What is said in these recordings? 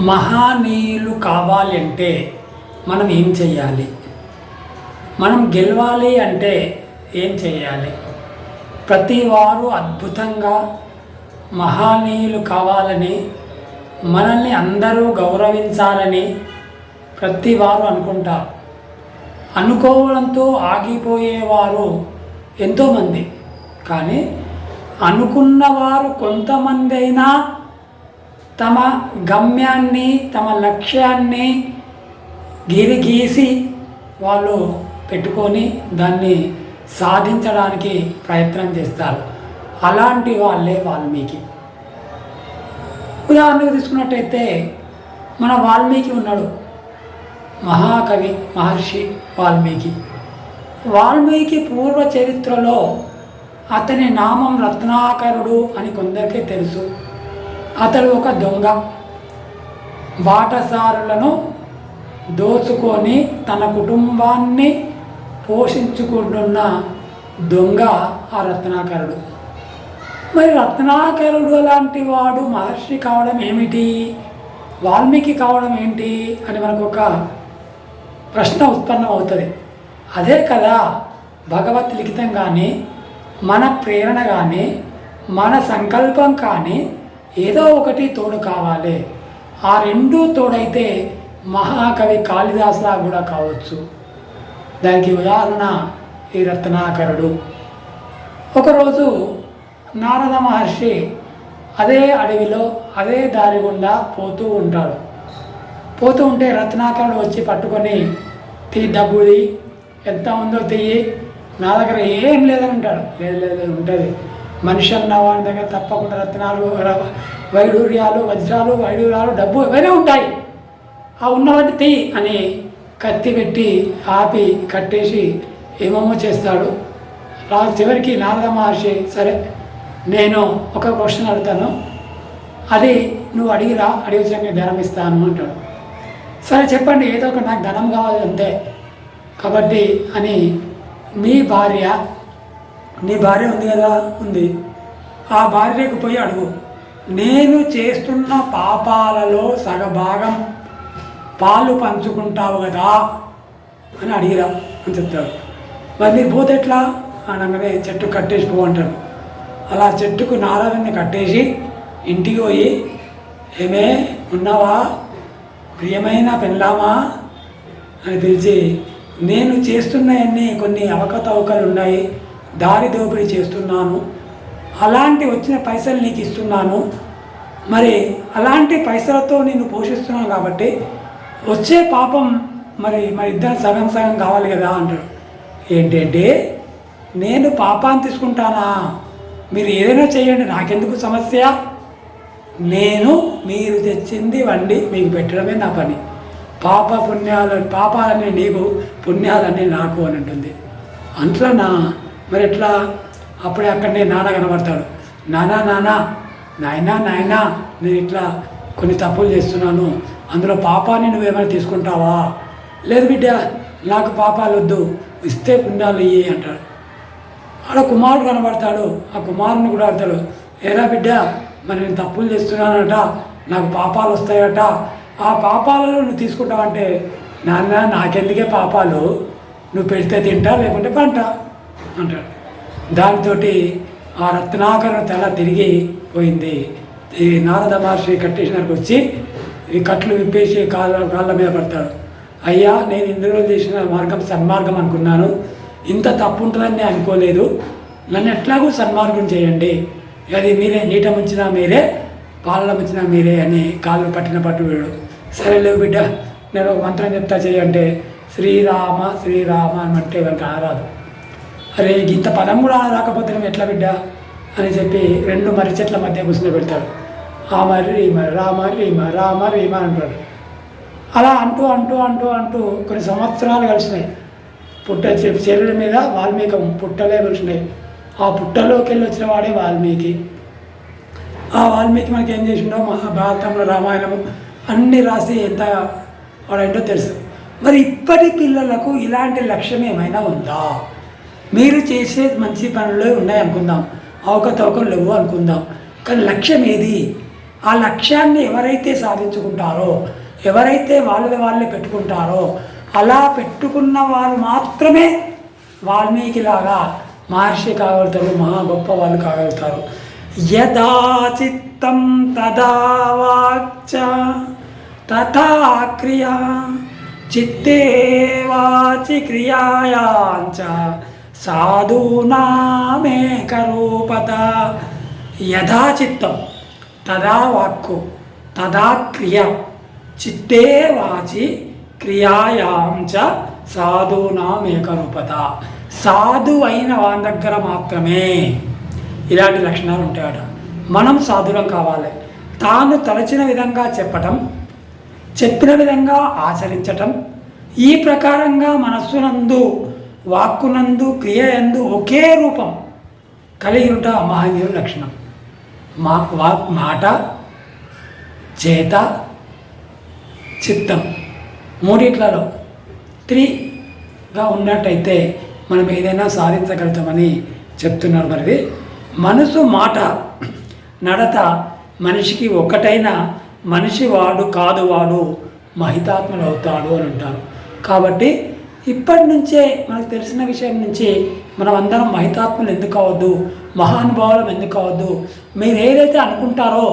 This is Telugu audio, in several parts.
మహానీయులు కావాలి అంటే మనం ఏం చేయాలి? మనం గెలవాలి అంటే ఏం చేయాలి? ప్రతి వారు అద్భుతంగా మహానీయులు కావాలని, మనల్ని అందరూ గౌరవించాలని ప్రతి వారు అనుకుంటారు. అనుకోవడంతో ఆగిపోయేవారు ఎంతోమంది, కానీ అనుకున్నవారు కొంతమంది అయినా తమ గమ్యాన్ని, తమ లక్ష్యాన్ని గీసి వాళ్ళు పెట్టుకొని దాన్ని సాధించడానికి ప్రయత్నం చేస్తారు. అలాంటి వాళ్ళే వాల్మీకి. ఉదాహరణకు తీసుకున్నట్టయితే మన వాల్మీకి ఉన్నాడు, మహాకవి మహర్షి వాల్మీకి. వాల్మీకి పూర్వ చరిత్రలో అతని నామం రత్నాకరుడు అని కొందరికీ తెలుసు. అతడు ఒక దొంగ, బాటసారులను దోచుకొని తన కుటుంబాన్ని పోషించుకుంటున్న దొంగ ఆ రత్నాకరుడు. మరి రత్నాకరుడు లాంటి వాడు మహర్షి కావడం ఏమిటి, వాల్మీకి కావడం ఏంటి అని మనకు ఒక ప్రశ్న ఉత్పన్నం అవుతుంది. అదే కదా భగవత్ లిఖితం కానీ, మన ప్రేరణ కానీ, మన సంకల్పం కానీ ఏదో ఒకటి తోడు కావాలి. ఆ రెండూ తోడైతే మహాకవి కాళిదాసులా కూడా కావచ్చు. దానికి ఉదాహరణ ఈ రత్నాకరుడు. ఒకరోజు నారద మహర్షి అదే అడవిలో అదే దారి గుండా పోతూ ఉంటాడు. పోతూ ఉంటే రత్నాకరుడు వచ్చి పట్టుకొని, డబ్బుది ఎంత ఉందో తీయి, నా దగ్గర ఏం లేదని అంటాడు. లేదు ఉంటుంది, మనిషి అన్న వాడి దగ్గర తప్పకుండా రత్నాలు, వైడూర్యాలు, వజ్రాలు, వైడూర్యాలు, డబ్బు ఇవన్నీ ఉంటాయి, ఆ ఉన్నవాటి తీయి అని కత్తి పెట్టి ఆపి కట్టేసి ఏమేమో చేస్తాడు. చివరికి నారద మహర్షి, సరే నేను ఒక క్వశ్చన్ అడుగుతాను, అది నువ్వు అడిగిరా, అడిగితే నేను ధనం ఇస్తాను అంటాడు. సరే చెప్పండి, ఏదో ఒక నాకు ధనం కావాలి అంతే కాబట్టి అని, నీ భార్య ఉంది కదా, ఉంది, ఆ భార్యకు పోయి అడుగు, నేను చేస్తున్న పాపాలలో సగభాగం పాలు పంచుకుంటావు కదా అని అడిగిరా అని చెప్తాడు. మరి మీరు పోతే ఎట్లా అనగానే చెట్టు కట్టేసి పో అంటాడు. అలా చెట్టుకు నారదుని కట్టేసి ఇంటికి పోయి, ఏమే ఉన్నావా ప్రియమైన పెళ్ళామా అని పిలిచి, నేను చేస్తున్నవన్నీ కొన్ని అవకతవకలు ఉన్నాయి, దారి దోపిడీ చేస్తున్నాను, అలాంటి వచ్చిన పైసలు నీకు ఇస్తున్నాను, మరి అలాంటి పైసలతో నేను పోషిస్తున్నాను కాబట్టి వచ్చే పాపం మరి ఇద్దరు సగం సగం కావాలి కదా అంటాడు. ఏంటంటే నేను పాపాన్ని తీసుకుంటానా, మీరు ఏదైనా చేయండి, నాకెందుకు సమస్య, నేను మీరు తెచ్చింది వండి మీకు పెట్టడమే నా పని, పాపాలన్నీ నీకు, పుణ్యాలన్నీ నాకు అని ఉంటుంది. అంట్లనా మరి ఎట్లా? అప్పుడే అక్కడనే నాన్న కనబడతాడు. నాయనా నేను ఇట్లా కొన్ని తప్పులు చేస్తున్నాను, అందులో పాపాన్ని నువ్వేమైనా తీసుకుంటావా? లేదు బిడ్డ, నాకు పాపాలు వద్దు, ఇస్తే పుణ్యాలు ఇయ్యి అంటాడు. ఆడ కుమారుడు కనబడతాడు. ఆ కుమారుని కూడా అడతాడు, ఏరా బిడ్డ, మరి నేను తప్పులు చేస్తున్నానట, నాకు పాపాలు వస్తాయట, ఆ పాపాలను నువ్వు తీసుకుంటావంటే, నాన్న నాకెందుకే పాపాలు, నువ్వు పెడితే తింటా లేకుంటే పంట అంటాడు. దానితో ఆ రత్నాకరుడు తల తిరిగి పోయింది. ఈ నారద మహర్షి కట్టేసినారికి వచ్చి ఈ కట్లు విప్పేసి కాళ్ళ మీద పడతాడు. అయ్యా, నేను ఇందులో చేసిన మార్గం సన్మార్గం అనుకున్నాను, ఇంత తప్పు ఉంటుందని నేను అనుకోలేదు, నన్ను ఎట్లాగూ సన్మార్గం చేయండి, అది మీరే, నీట ముంచినా మీరే, పాలన ముంచినా మీరే అని కాళ్ళు పట్టిన పట్టు వీడు. సరేలేవు బిడ్డ, నేను ఒక మంత్రం చెప్తా చేయంటే, శ్రీరామ శ్రీరామ అని అంటే వెనక ఆరాదు. అరే ఇంత పదం కూడా రాకపోతే ఎట్లా బిడ్డ అని చెప్పి 2 మర్రి చెట్ల మధ్య కూర్చుని పెడతాడు. ఆ మర్రి రామ రీమ అంటాడు. అలా అంటూ కొన్ని సంవత్సరాలు కలిసినాయి. శరీరం మీద వాల్మీకం పుట్టలే కలిసినాయి. ఆ పుట్టలోకి వెళ్ళి వచ్చిన వాడే వాల్మీకి. ఆ వాల్మీకి మనకి ఏం చేసిండో మహాభారతంలో, రామాయణము అన్నీ రాసి ఎంత వాడేంటో తెలుసు. మరి ఇప్పటి పిల్లలకు ఇలాంటి లక్ష్యం ఏమైనా ఉందా? మీరు చేసే మంచి పనులు ఉన్నాయి అనుకుందాం, అవకతవకలు లేవు అనుకుందాం, కానీ లక్ష్యం ఏది? ఆ లక్ష్యాన్ని ఎవరైతే సాధించుకుంటారో, ఎవరైతే వాళ్ళే పెట్టుకుంటారో, అలా పెట్టుకున్న వారు మాత్రమే వాల్మీకిలాగా మహర్షి కాగలుగుతారు, మహా గొప్ప వాళ్ళు కాగలుగుతారు. యదా చిత్తం తదా వాచ తథా క్రియా చిత్తే వాచి క్రియాయాంచ సాధూనామేకరూపత. యథా చిత్తం తదా వాక్కు తదా క్రియ చిత్తే వాచి క్రియాయాంచ సాధూనామేకరూపత. సాధు అయిన వాని దగ్గర మాత్రమే ఇలాంటి లక్షణాలు ఉంటాయట. మనం సాధులం కావాలి. తాను తలచిన విధంగా చెప్పటం, చెప్పిన విధంగా ఆచరించటం, ఈ ప్రకారంగా మనస్సునందు వాక్కునందు క్రియయందు ఒకే రూపం కలిగి ఉంటా మహనీయుల లక్షణం. మాట, చేత, చిత్తం మూడిట్లలో 3గా ఉన్నట్టయితే మనం ఏదైనా సాధించగలుగుతామని చెప్తున్నారు. మరి మనసు, మాట, నడత మనిషికి ఒక్కటైన మనిషి వాడు కాదు, వాడు మహితాత్మలు అవుతాడు అని అంటారు. కాబట్టి ఇప్పటి నుంచే మనకు తెలిసిన విషయం నుంచి మనం అందరం మహితాత్మలు ఎందుకు అవ్వద్దు, మహానుభావులం ఎందుకు అవ్వద్దు? మీరు ఏదైతే అనుకుంటారో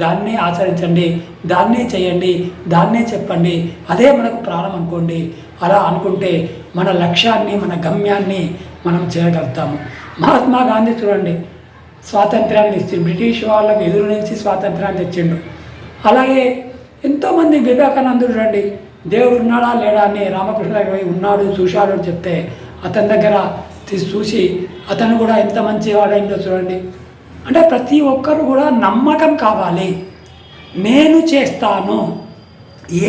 దాన్నే ఆచరించండి, దాన్నే చేయండి, దాన్నే చెప్పండి. అదే మనకు ప్రాణం అనుకోండి. అలా అనుకుంటే మన లక్ష్యాన్ని, మన గమ్యాన్ని మనం చేయగలుగుతాము. మహాత్మా గాంధీ చూడండి, స్వాతంత్ర్యాన్ని ఇచ్చిండు, బ్రిటిష్ వాళ్ళకు ఎదురు నుంచి స్వాతంత్ర్యాన్ని తెచ్చిండు. అలాగే ఎంతోమంది వివేకానందుడు చూడండి, దేవుడు ఉన్నాడా లేడా అని రామకృష్ణ ఉన్నాడు చూశాడు అని చెప్తే అతని దగ్గర చూసి అతను కూడా ఎంత మంచివాడైందో చూడండి. అంటే ప్రతి ఒక్కరు కూడా నమ్మకం కావాలి. నేను చేస్తాను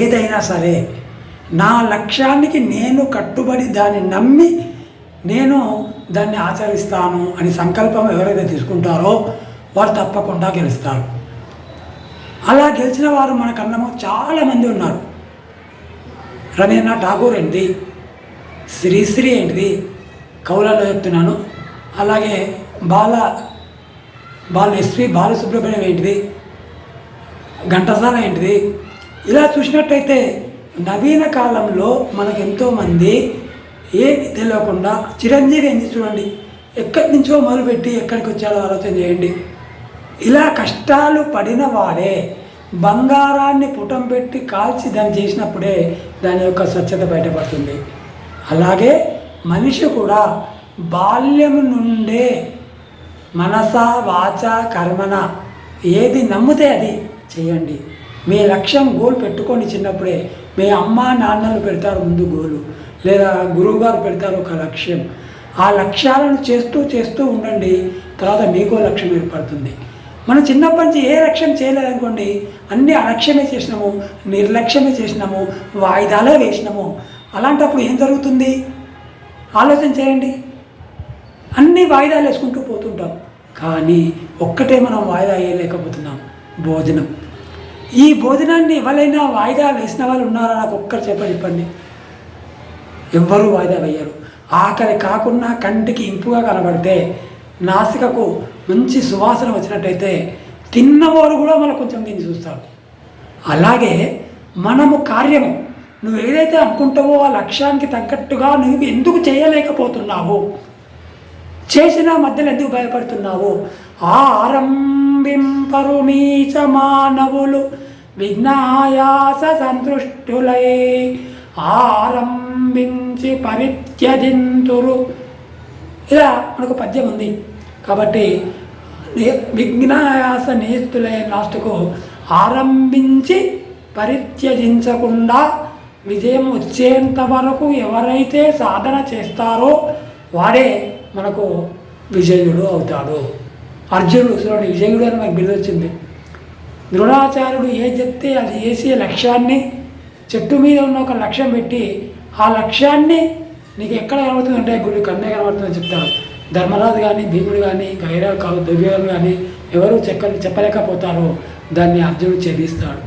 ఏదైనా సరే, నా లక్ష్యానికి నేను కట్టుబడి దాన్ని నమ్మి నేను దాన్ని ఆచరిస్తాను అని సంకల్పం ఎవరైతే తీసుకుంటారో వారు తప్పకుండా గెలుస్తారు. అలా గెలిచిన వారు మనకన్నమో చాలామంది ఉన్నారు. రవీంద్రనాథ్ ఠాగూర్ ఏంటిది, శ్రీశ్రీ ఏంటిది, కవులలో చెప్తున్నాను. అలాగే ఎస్వి బాలసుబ్రహ్మణ్యం ఏంటిది, ఘంటసాల ఏంటిది. ఇలా చూసినట్టయితే నవీన కాలంలో మనకు ఎంతోమంది ఏమి తెలియకుండా, చిరంజీవి ఏంది చూడండి, ఎక్కడి నుంచో మొదలుపెట్టి ఎక్కడికి వచ్చాడో ఆలోచన చేయండి. ఇలా కష్టాలు పడిన వాడే బంగారాన్ని పుటం పెట్టి కాల్చి దాన్ని చేసినప్పుడే దాని యొక్క స్వచ్ఛత బయటపడుతుంది. అలాగే మనిషి కూడా బాల్యం నుండే మనస వాచ కర్మన ఏది నమ్మితే అది చేయండి. మీ లక్ష్యం గోల్ పెట్టుకొని చిన్నప్పుడే మీ అమ్మ నాన్నలు పెడతారు ముందు గోలు, లేదా గురువుగారు పెడతారు ఒక లక్ష్యం. ఆ లక్ష్యాలను చేస్తూ ఉండండి. తర్వాత మీకో లక్ష్యం ఏర్పడుతుంది. మనం చిన్నప్పటి నుంచి ఏ లక్ష్యం చేయలేదనుకోండి, అన్నీ అలక్ష్యమే చేసినాము, నిర్లక్ష్యమే చేసినాము, వాయిదాలే వేసినాము. అలాంటప్పుడు ఏం జరుగుతుంది ఆలోచన చేయండి. అన్నీ వాయిదాలు వేసుకుంటూ పోతుంటాం. కానీ ఒక్కటే మనం వాయిదా వేయలేకపోతున్నాం, భోజనం. ఈ భోజనాన్ని ఎవరైనా వాయిదా వేసిన వాళ్ళు ఉన్నారా? నాకు ఒక్కరు చెప్పండి. ఎవ్వరూ వాయిదా వేయరు. ఆకలి కాకుండా కంటికి ఇంపుగా కనబడితే, నాసికకు మంచి సువాసన వచ్చినట్టయితే తిన్నవారు కూడా మనకు కొంచెం దీన్ని చూస్తారు. అలాగే మనము కార్యము నువ్వు ఏదైతే అనుకుంటావో ఆ లక్ష్యానికి తగ్గట్టుగా నువ్వు ఎందుకు చేయలేకపోతున్నావు, చేసిన మధ్యలో ఎందుకు భయపడుతున్నావు? ఆరంభింపరు నీచ మానవులు విఘ్నాయాస సంతృష్టులై ఆరంభించి పరిత్యజింతురు. ఇలా మనకు పద్యం ఉంది. కాబట్టి విఘ్నాయాస నియుక్తులైన లాస్ట్కు ఆరంభించి పరిత్యజించకుండా విజయం వచ్చేంత వరకు ఎవరైతే సాధన చేస్తారో వాడే మనకు విజయుడు అవుతాడు. అర్జునుడు చూడండి, విజయుడు అని మనకు బిరుదు వచ్చింది. ద్రోణాచార్యుడు ఏది చెప్తే అది చేసే లక్ష్యాన్ని, చెట్టు మీద ఉన్న ఒక లక్ష్యం పెట్టి ఆ లక్ష్యాన్ని నీకు ఎక్కడ కనబడుతుందంటే గుడి కన్నే కనబడుతుందని చెప్తాడు. ధర్మరాజు కానీ, భీముడు కానీ, దుర్యోధనుడు కానీ ఎవరు చెప్పలేకపోతారో దాన్ని అర్జునుడు ఛేదిస్తాడు.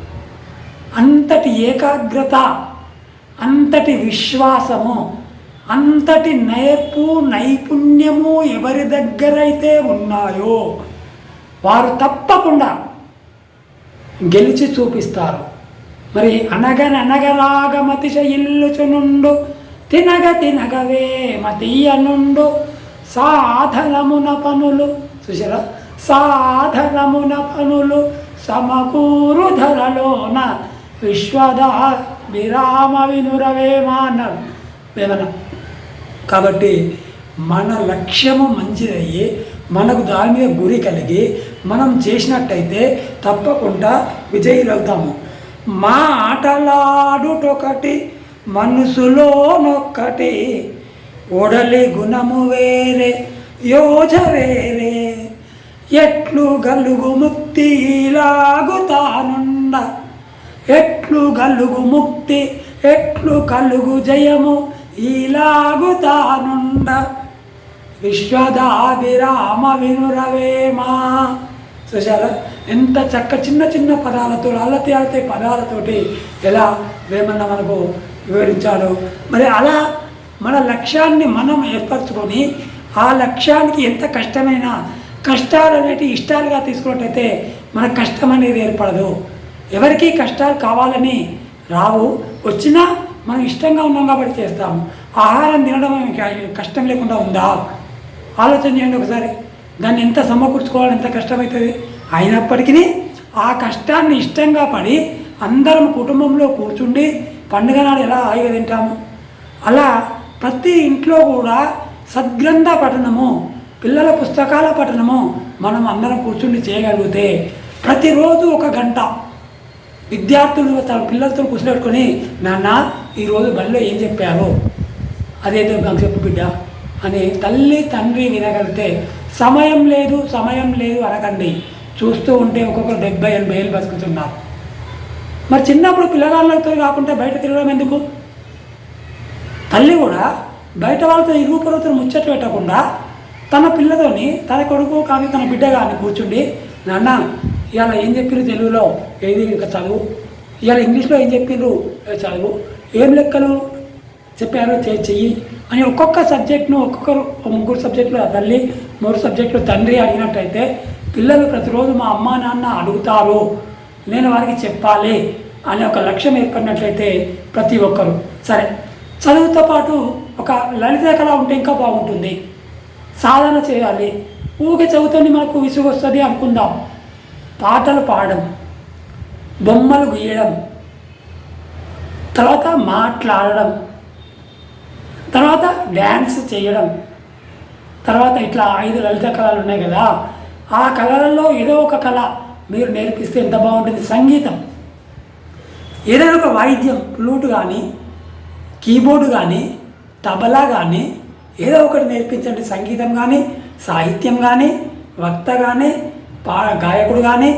అంతటి ఏకాగ్రత, అంతటి విశ్వాసము, అంతటి నేర్పు నైపుణ్యము ఎవరి దగ్గరైతే ఉన్నాయో వారు తప్పకుండా గెలిచి చూపిస్తారు. మరి అనగనగరాగమతిశయిల్లుచునుండు తినగ తినగవే మతీయనుండు సాధనమున పనులు చూసారా, సాధనమున పనులు సమకూరు ధరలోన విశ్వద విరామ వినురవేమానం వేమన. కాబట్టి మన లక్ష్యము మంచిదయ్యి మనకు దాని మీద గురి కలిగి మనం చేసినట్టయితే తప్పకుండా విజయులవుతాము. మాటలాడుటొకటి మనసులోనొక్కటి ఒడలి గుణము వేరే యోజ వేరే ఎట్లు గలుగు ముక్తి లాగుతానుండ ఎట్లు గలుగు ముక్తి ఎట్లు కలుగు జయము ఈలాగుతానుండ విశ్వదాభిరామ వినురవేమా. చూసారా ఎంత చక్క చిన్న చిన్న పదాలతో అల్లతి అల్లతి పదాలతోటి ఎలా వేమన్న మనకు వివరించాడు. మరి అలా మన లక్ష్యాన్ని మనం ఏర్పరచుకొని ఆ లక్ష్యానికి ఎంత కష్టమైన కష్టాలు అనేటివి ఇష్టాలుగా తీసుకున్నట్టయితే మనకు కష్టం అనేది ఏర్పడదు. ఎవరికి కష్టాలు కావాలని రావు, వచ్చినా మనం ఇష్టంగా ఉన్నాం కాబట్టి చేస్తాము. ఆహారం తినడం కష్టం లేకుండా ఉందా? ఆలోచన చేయండి ఒకసారి. దాన్ని ఎంత సమకూర్చుకోవాలి, ఎంత కష్టమవుతుంది. అయినప్పటికీ ఆ కష్టాన్ని ఇష్టంగా పడి అందరం కుటుంబంలో కూర్చుండి పండుగ నాడు ఎలా హాయిగా తింటాము, అలా ప్రతి ఇంట్లో కూడా సద్గ్రంథ పఠనము, పిల్లల పుస్తకాల పఠనము మనం అందరం కూర్చుండి చేయగలిగితే ప్రతిరోజు 1 గంట విద్యార్థులు తన పిల్లలతో కూర్చోబెట్టుకొని నాన్న ఈరోజు బడిలో ఏం చెప్పారు, అదేదో నాకు చెప్పు బిడ్డ అని తల్లి తండ్రి వినగలిగితే సమయం లేదు అనకండి. చూస్తూ ఉంటే ఒక్కొక్కరు 70-80 ఏళ్ళు బతుకుతున్నారు. మరి చిన్నప్పుడు పిల్లగాళ్ళతో కాకుండా బయట తిరగడం ఎందుకు? తల్లి కూడా బయట వాళ్ళతో ఇరుగు పొరుగుతో ముచ్చట్లు పెట్టకుండా తన పిల్లతోని తన కొడుకు కానీ తన బిడ్డ కానీ కూర్చుండి నాన్న ఇవాళ ఏం చెప్పారు తెలుగులో, ఏది ఇంకా చదువు, ఇవాళ ఇంగ్లీష్లో ఏం చెప్పారు చదువు, ఏం లెక్కలు చెప్పారో చెయ్యి అని ఒక్కొక్క సబ్జెక్ట్ను ఒక్కొక్కరు 3 సబ్జెక్టులు తల్లి 3 సబ్జెక్టులు తండ్రి అడిగినట్టయితే పిల్లలు ప్రతిరోజు మా అమ్మ నాన్న అడుగుతారు, నేను వారికి చెప్పాలి అనే ఒక లక్ష్యం ఏర్పడినట్లయితే ప్రతి ఒక్కరు సరే చదువుతో పాటు ఒక లలిత కళ ఉంటే ఇంకా బాగుంటుంది. సాధన చేయాలి. ఊరికే చదువుతోని మనకు విసుగు వస్తుంది అనుకుందాం. పాటలు పాడడం, బొమ్మలు గీయడం, తర్వాత మాట్లాడడం, తర్వాత డ్యాన్స్ చేయడం, తర్వాత ఇట్లా 5 లలిత కళలు ఉన్నాయి కదా, ఆ కళలలో ఏదో ఒక కళ మీరు నేర్పిస్తే ఎంత బాగుంటుంది. సంగీతం, ఏదైనా ఒక వాయిద్యం, ఫ్లూట్ కానీ కీబోర్డు కానీ తబలా కానీ ఏదో ఒకటి నేర్పించండి. సంగీతం కానీ సాహిత్యం కానీ వక్త కానీ గాయకుడు కానీ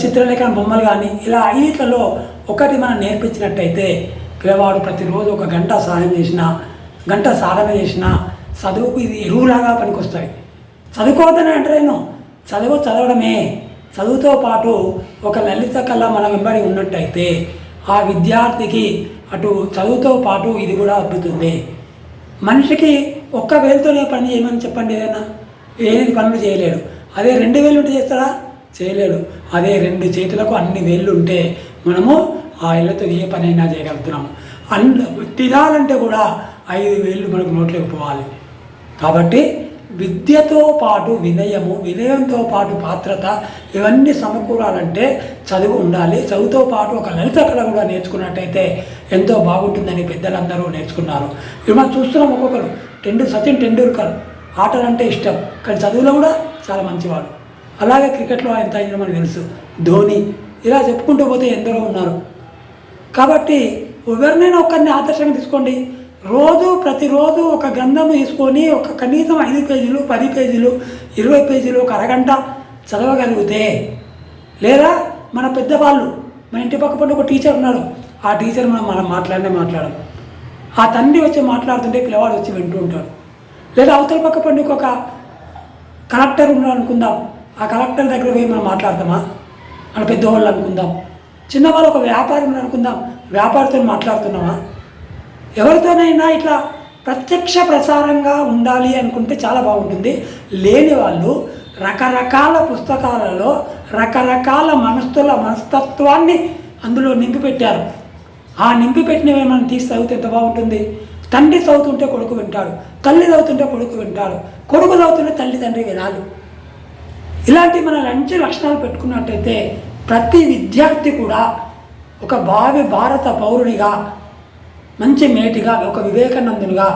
చిత్రలేఖన బొమ్మలు కానీ ఇలా 5 ఒకటి మనం నేర్పించినట్టయితే పిల్లవాడు ప్రతిరోజు 1 గంట సాధన చేసినా గంట సాధన చేసినా చదువుకు ఇది ఎరువులాగా పనికొస్తాయి. చదువుకోవద్దని అంటే నేను చదవడమే, చదువుతో పాటు ఒక లలిత కళ మన వెంబడి ఉన్నట్టయితే ఆ విద్యార్థికి అటు చదువుతో పాటు ఇది కూడా అద్భుతుంది. మనిషికి ఒక్క వేలుతోనే పని చేయమని చెప్పండి, ఏదైనా ఏది పనులు చేయలేడు. అదే 2 వేలు ఉంటే చేస్తాడా? చేయలేడు. అదే 2 చేతులకు అన్ని వేళ్ళు ఉంటే మనము ఆ ఇళ్ళతో ఏ పని అయినా చేయగలుగుతున్నాము. తినాలంటే కూడా 5 వేళ్ళు మనకు నోట్లోకి పోవాలి. కాబట్టి విద్యతో పాటు వినయము, వినయంతో పాటు పాత్రత, ఇవన్నీ సమకూరాలంటే చదువు ఉండాలి. చదువుతో పాటు ఒక లలిత కళ కూడా నేర్చుకున్నట్టయితే ఎంతో బాగుంటుందని పెద్దలందరూ నేర్చుకున్నారు. ఇప్పుడు మనం చూస్తున్నాం ఒక్కొక్కరు. సచిన్ టెండూల్కర్ ఆటలంటే ఇష్టం, కానీ చదువులో కూడా చాలా మంచివాడు. అలాగే క్రికెట్లో ఎంత అయినా మనకు తెలుసు. ధోని, ఇలా చెప్పుకుంటూ పోతే ఎందరో ఉన్నారు. కాబట్టి ఎవరినైనా ఒకరిని ఆదర్శంగా తీసుకోండి. ప్రతిరోజు ఒక గ్రంథం తీసుకొని ఒక కనీసం 5 పేజీలు 10 పేజీలు 20 పేజీలు 1 అరగంట చదవగలిగితే, లేదా మన పెద్దవాళ్ళు, మన ఇంటి పక్క పట్ల ఒక టీచర్ ఉన్నాడు, ఆ టీచర్ మనం మాట్లాడడం, ఆ తండ్రి వచ్చి మాట్లాడుతుంటే పిల్లవాడు వచ్చి వింటూ ఉంటాడు. లేదా అవతల పక్క పండుగ ఒక కలెక్టర్ ఉన్నాడు అనుకుందాం, ఆ కలెక్టర్ దగ్గర పోయి మనం మాట్లాడతామా? మన పెద్దవాళ్ళు అనుకుందాం. చిన్నవాళ్ళు ఒక వ్యాపారి ఉన్నాడు అనుకుందాం, వ్యాపారితో మాట్లాడుతున్నామా? ఎవరితోనైనా ఇట్లా ప్రత్యక్ష ప్రసారంగా ఉండాలి అనుకుంటే చాలా బాగుంటుంది. లేని వాళ్ళు రకరకాల పుస్తకాలలో రకరకాల మనస్తత్వాన్ని అందులో నింపి పెట్టారు. ఆ నింపి పెట్టినవి మనం తీసి చదివితే ఎంత బాగుంటుంది. తండ్రి చదువుతుంటే కొడుకు వింటాడు, తల్లి చదువుతుంటే కొడుకు వింటాడు, కొడుకు చదువుతుంటే తల్లి తండ్రి వినాలి. ఇలాంటి మన మంచి లక్షణాలు పెట్టుకున్నట్టయితే ప్రతి విద్యార్థి కూడా ఒక భారత పౌరునిగా, మంచి మేటిగా, ఒక వివేకానందునిగా,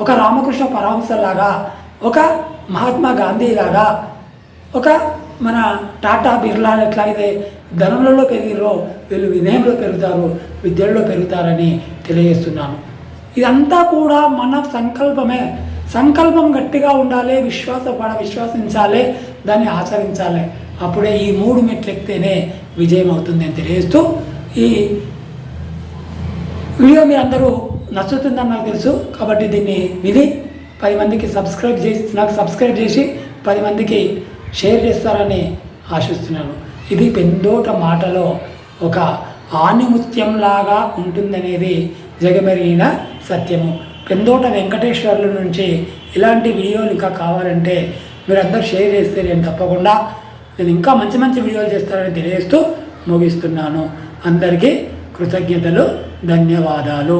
ఒక రామకృష్ణ పరమహంసలాగా, ఒక మహాత్మా గాంధీలాగా, ఒక మన టాటా బిర్లా ఎట్లయితే ధనంలో పెరిగిరో వీళ్ళు వినయంలో పెరుగుతారు, విద్యల్లో పెరుగుతారని తెలియజేస్తున్నాను. ఇదంతా కూడా మన సంకల్పమే. సంకల్పం గట్టిగా ఉండాలి, విశ్వసించాలి, దాన్ని ఆచరించాలి. అప్పుడే ఈ 3 మెట్లు ఎక్కితేనే విజయం అవుతుంది అని తెలియజేస్తూ ఈ వీడియో మీ అందరూ నచ్చుతుందని నాకు తెలుసు. కాబట్టి దీన్ని విని 10 మందికి సబ్స్క్రైబ్ చేసి 10 మందికి షేర్ చేస్తారని ఆశిస్తున్నాను. ఇది పెందోట మాటలో ఒక ఆణిముత్యంలాగా ఉంటుందనేది జగమెరిగిన సత్యము. పెందోట వెంకటేశ్వర్ల నుంచి ఇలాంటి వీడియోలు ఇంకా కావాలంటే మీరందరూ షేర్ చేస్తే నేను తప్పకుండా ఇంకా మంచి మంచి వీడియోలు చేస్తారని తెలియజేస్తూ ముగిస్తున్నాను. అందరికీ కృతజ్ఞతలు, ధన్యవాదాలు.